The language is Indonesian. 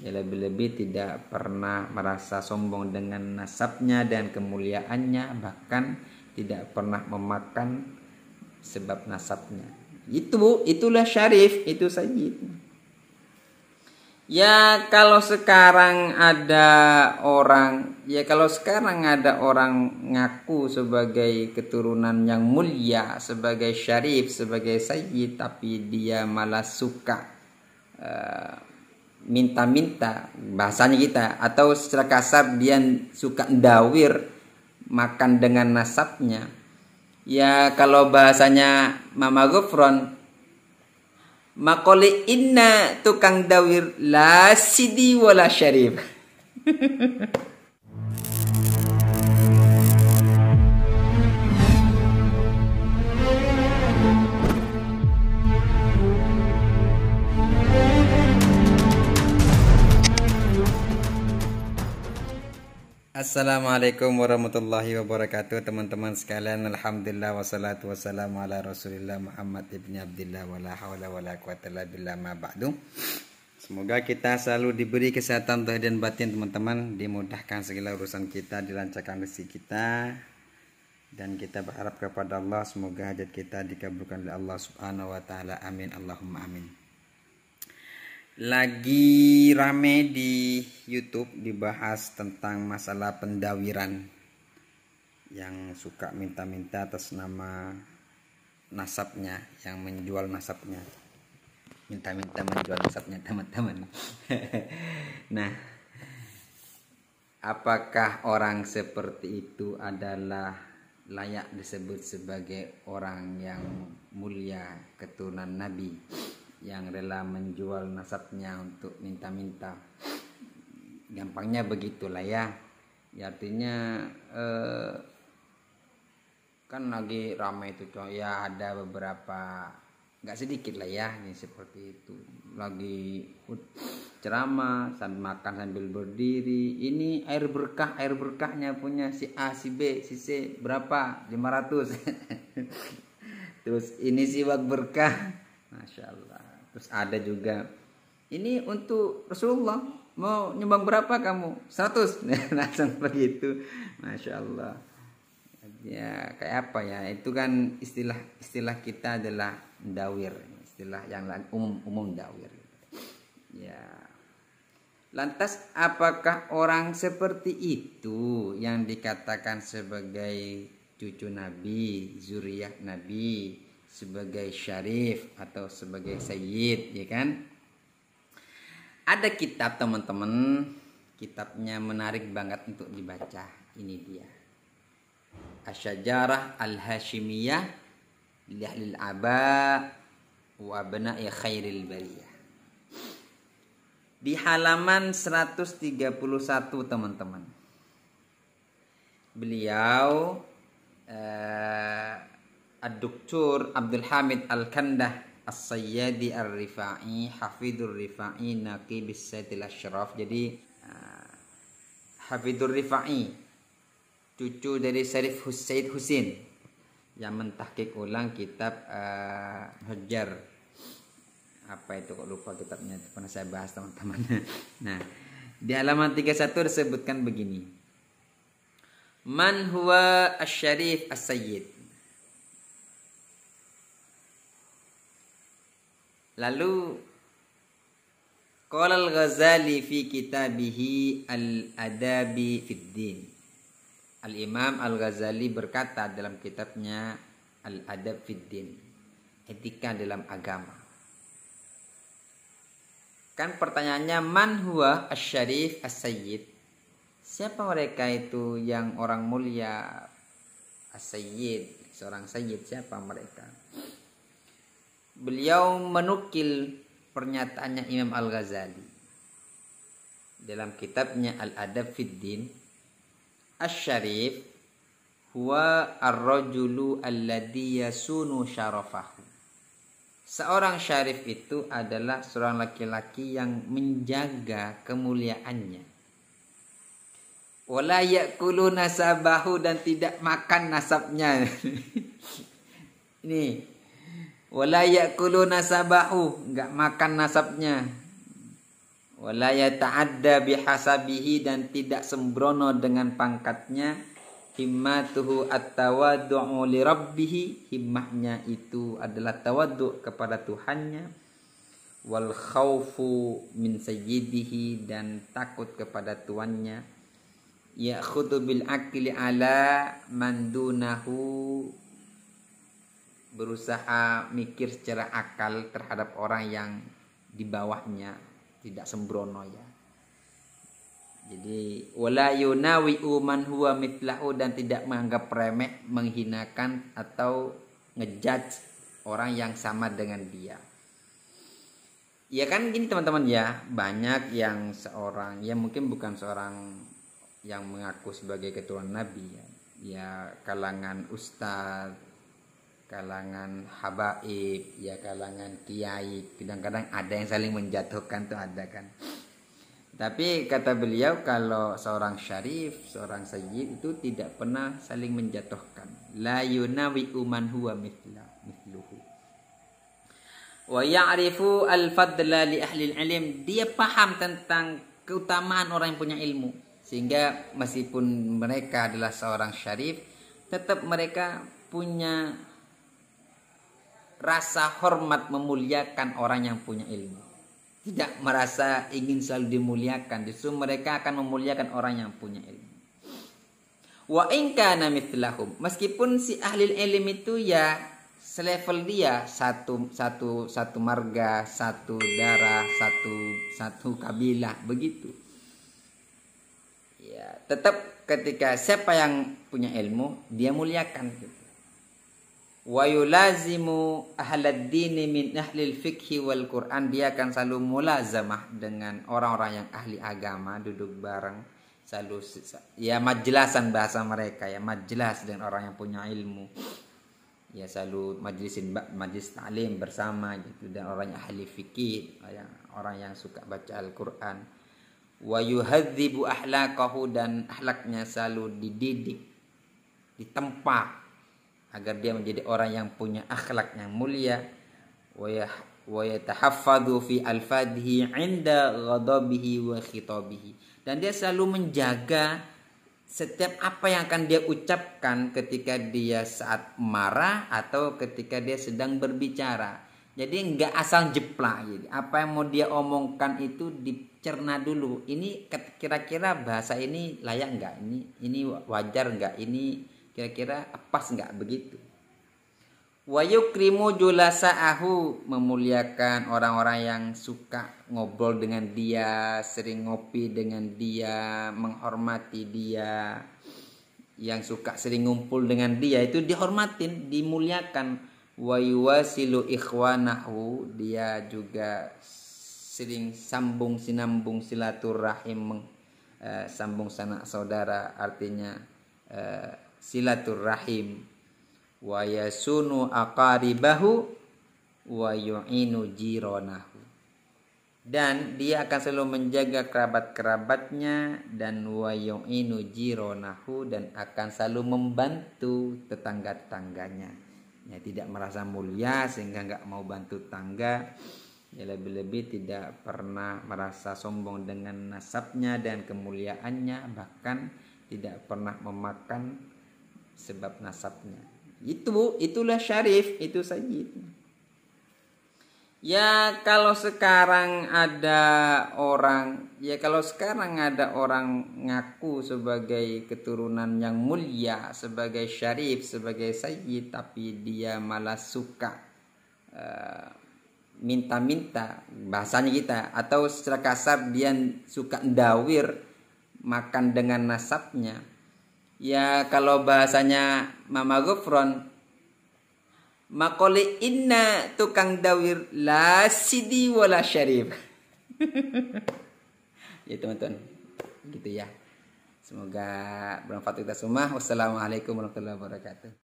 Ya, lebih-lebih tidak pernah merasa sombong dengan nasabnya dan kemuliaannya, bahkan tidak pernah memakan sebab nasabnya. Itulah syarif, itu sayyid. Ya kalau sekarang ada orang ngaku sebagai keturunan yang mulia, sebagai syarif, sebagai sayyid, tapi dia malah suka minta-minta, bahasanya kita, atau secara kasar dia suka ndawir, makan dengan nasabnya. Ya kalau bahasanya Mama Gufron, makoli inna tukang dawir la sidi wala syarif. Assalamualaikum warahmatullahi wabarakatuh, teman-teman sekalian. Alhamdulillah wassalatu wassalamu ala Rasulillah Muhammad ibni Abdillah wala hawla wala quwata illa billah ma ba'du. Semoga kita selalu diberi kesehatan zahir dan batin, teman-teman, dimudahkan segala urusan kita, dilancarkan rezeki kita, dan kita berharap kepada Allah semoga hajat kita dikabulkan oleh Allah Subhanahu wa taala. Amin Allahumma amin. Lagi rame di YouTube dibahas tentang masalah pendawiran yang suka minta-minta atas nama nasabnya, yang menjual nasabnya, minta-minta menjual nasabnya, teman-teman. Nah, apakah orang seperti itu adalah layak disebut sebagai orang yang mulia, keturunan Nabi, yang rela menjual nasabnya untuk minta-minta? Gampangnya begitulah ya. Artinya kan lagi ramai itu ya, ada beberapa, nggak sedikit lah ya, ini seperti itu, lagi ceramah sambil makan sambil berdiri, ini air berkahnya punya si A, si B, si C berapa, 500. Terus ini siwak berkah, Masya Allah. Terus ada juga, ini untuk Rasulullah, mau nyumbang berapa kamu? 100. Langsung begitu, Masya Allah. Ya kayak apa ya, itu kan istilah kita adalah dawir, istilah yang umum dawir. Ya, lantas apakah orang seperti itu yang dikatakan sebagai cucu Nabi, zuriyah Nabi, sebagai syarif atau sebagai sayyid, ya kan? Ada kitab, teman-teman, kitabnya menarik banget untuk dibaca. Ini dia, Asy-Syajarah Al-Hashimiyah li Ahlil Aba wa Abna'i Khairil Bariyah. Di halaman 131, teman-teman. Beliau Ad-Doktor Abdul Hamid Al-Kandah As-Sayyadi Ar-Rifa'i Hafidhur Rifa'i Naqibis Sayyidil Ashraf. Jadi Hafidhur Rifa'i, cucu dari Syarif Sayyid Husin, yang mentahqiq ulang kitab Hujjar. Apa itu, kok lupa kitabnya, pernah saya bahas, teman-teman. Nah, di halaman 31 disebutkan begini. Man huwa asy-syarif as-sayyid. Lalu qala al-Ghazali fi kitabihi al-Adabi fid Din. Al-Imam Al-Ghazali berkata dalam kitabnya Al-Adab fid Din, etika dalam agama. Kan pertanyaannya, man huwa asy-syarif as-sayyid? Siapa mereka itu yang orang mulia, as-sayyid, seorang sayyid, siapa mereka? Beliau menukil pernyataannya Imam Al-Ghazali dalam kitabnya Al-Adab fid Din. Asy-syarif huwa ar-rajulu alladhi yasunu syarafahu. Seorang syarif itu adalah seorang laki-laki yang menjaga kemuliaannya. Wala ya'kulu nasabahu, dan tidak makan nasabnya. Ini wala ya'kulu nasabahu, enggak makan nasabnya. wala yata'adda bihasabihi, dan tidak sembrono dengan pangkatnya. Himmatuhu at-tawaddu'u li rabbih, himmahnya itu adalah tawaddu' kepada Tuhannya. Wal khaufu min sayyidihi, dan takut kepada tuannya. Ya'khudhu bil akli ala man dunahu, berusaha mikir secara akal terhadap orang yang di bawahnya, tidak sembrono ya. Jadi wala yunawi'u man huwa mitlahu, dan tidak menganggap remeh, menghinakan atau ngejudge orang yang sama dengan dia. Ya kan gini teman-teman ya, banyak yang seorang, ya mungkin bukan seorang yang mengaku sebagai keturunan Nabi ya, ya kalangan ustadz, kalangan habaib, ya kalangan kiai, kadang-kadang ada yang saling menjatuhkan tuh, ada kan. Tapi kata beliau, kalau seorang syarif, seorang sayyid itu tidak pernah saling menjatuhkan. La yunawi'u man huwa mithluhu. Wa ya'rifu al-fadla li ahli al-ilm, dia paham tentang keutamaan orang yang punya ilmu, sehingga meskipun mereka adalah seorang syarif, tetap mereka punya rasa hormat, memuliakan orang yang punya ilmu. Tidak merasa ingin selalu dimuliakan, justru mereka akan memuliakan orang yang punya ilmu. Wa in kana mithlahum, meskipun si ahli ilmu itu ya selevel dia, satu marga, satu darah, satu kabilah begitu. Ya, tetap ketika siapa yang punya ilmu, dia muliakan gitu. Wa yulazimu ahlad dini min ahlil fikhi wal Quran, dia akan selalu mulazamah dengan orang-orang yang ahli agama, duduk bareng, selalu ya majlasan bahasa mereka ya, majlis dengan orang yang punya ilmu. Ya selalu majlis ta'lim bersama gitu, dan orang yang ahli fikih, orang yang suka baca Al-Qur'an. Wa yuhadzibu ahlaqahu, dan akhlaknya selalu dididik, ditempa agar dia menjadi orang yang punya akhlak yang mulia. Wa yatahaffadhu fi alfadhihi 'inda ghadabihi wa khitabihi, dan dia selalu menjaga setiap apa yang akan dia ucapkan ketika dia saat marah atau ketika dia sedang berbicara. Jadi enggak asal jeplak gitu. Apa yang mau dia omongkan itu dicerna dulu. Ini kira-kira bahasa ini layak enggak? Ini wajar enggak? Ini kira-kira pas enggak begitu? Wa yukrimu julasa'ahu, memuliakan orang-orang yang suka ngobrol dengan dia, sering ngopi dengan dia, menghormati dia, yang suka sering ngumpul dengan dia itu dihormatin, dimuliakan. Wa yuwasilu ikhwanahu, dia juga sering sambung sinambung silaturahim, sambung sanak saudara, artinya silaturahim. Wa yasunu aqaribahu wa yu'inu jiranahu, dan dia akan selalu menjaga kerabat-kerabatnya, dan wa yu'inu jiranahu, dan akan selalu membantu tetangga-tetangganya. Ya, tidak merasa mulia sehingga enggak mau bantu tangga. Ya, lebih-lebih tidak pernah merasa sombong dengan nasabnya dan kemuliaannya, bahkan tidak pernah memakan sebab nasabnya. Itulah syarif, itu sayyid. Ya kalau sekarang ada orang ngaku sebagai keturunan yang mulia, sebagai syarif, sebagai sayyid, tapi dia malah suka minta-minta, bahasanya kita, atau secara kasar dia suka ndawir, makan dengan nasabnya. Ya kalau bahasanya Mama Gufron, makoli inna tukang dawir la sidi wala syarif. Ya teman-teman, gitu ya. Semoga bermanfaat kita semua. Wassalamualaikum warahmatullahi wabarakatuh.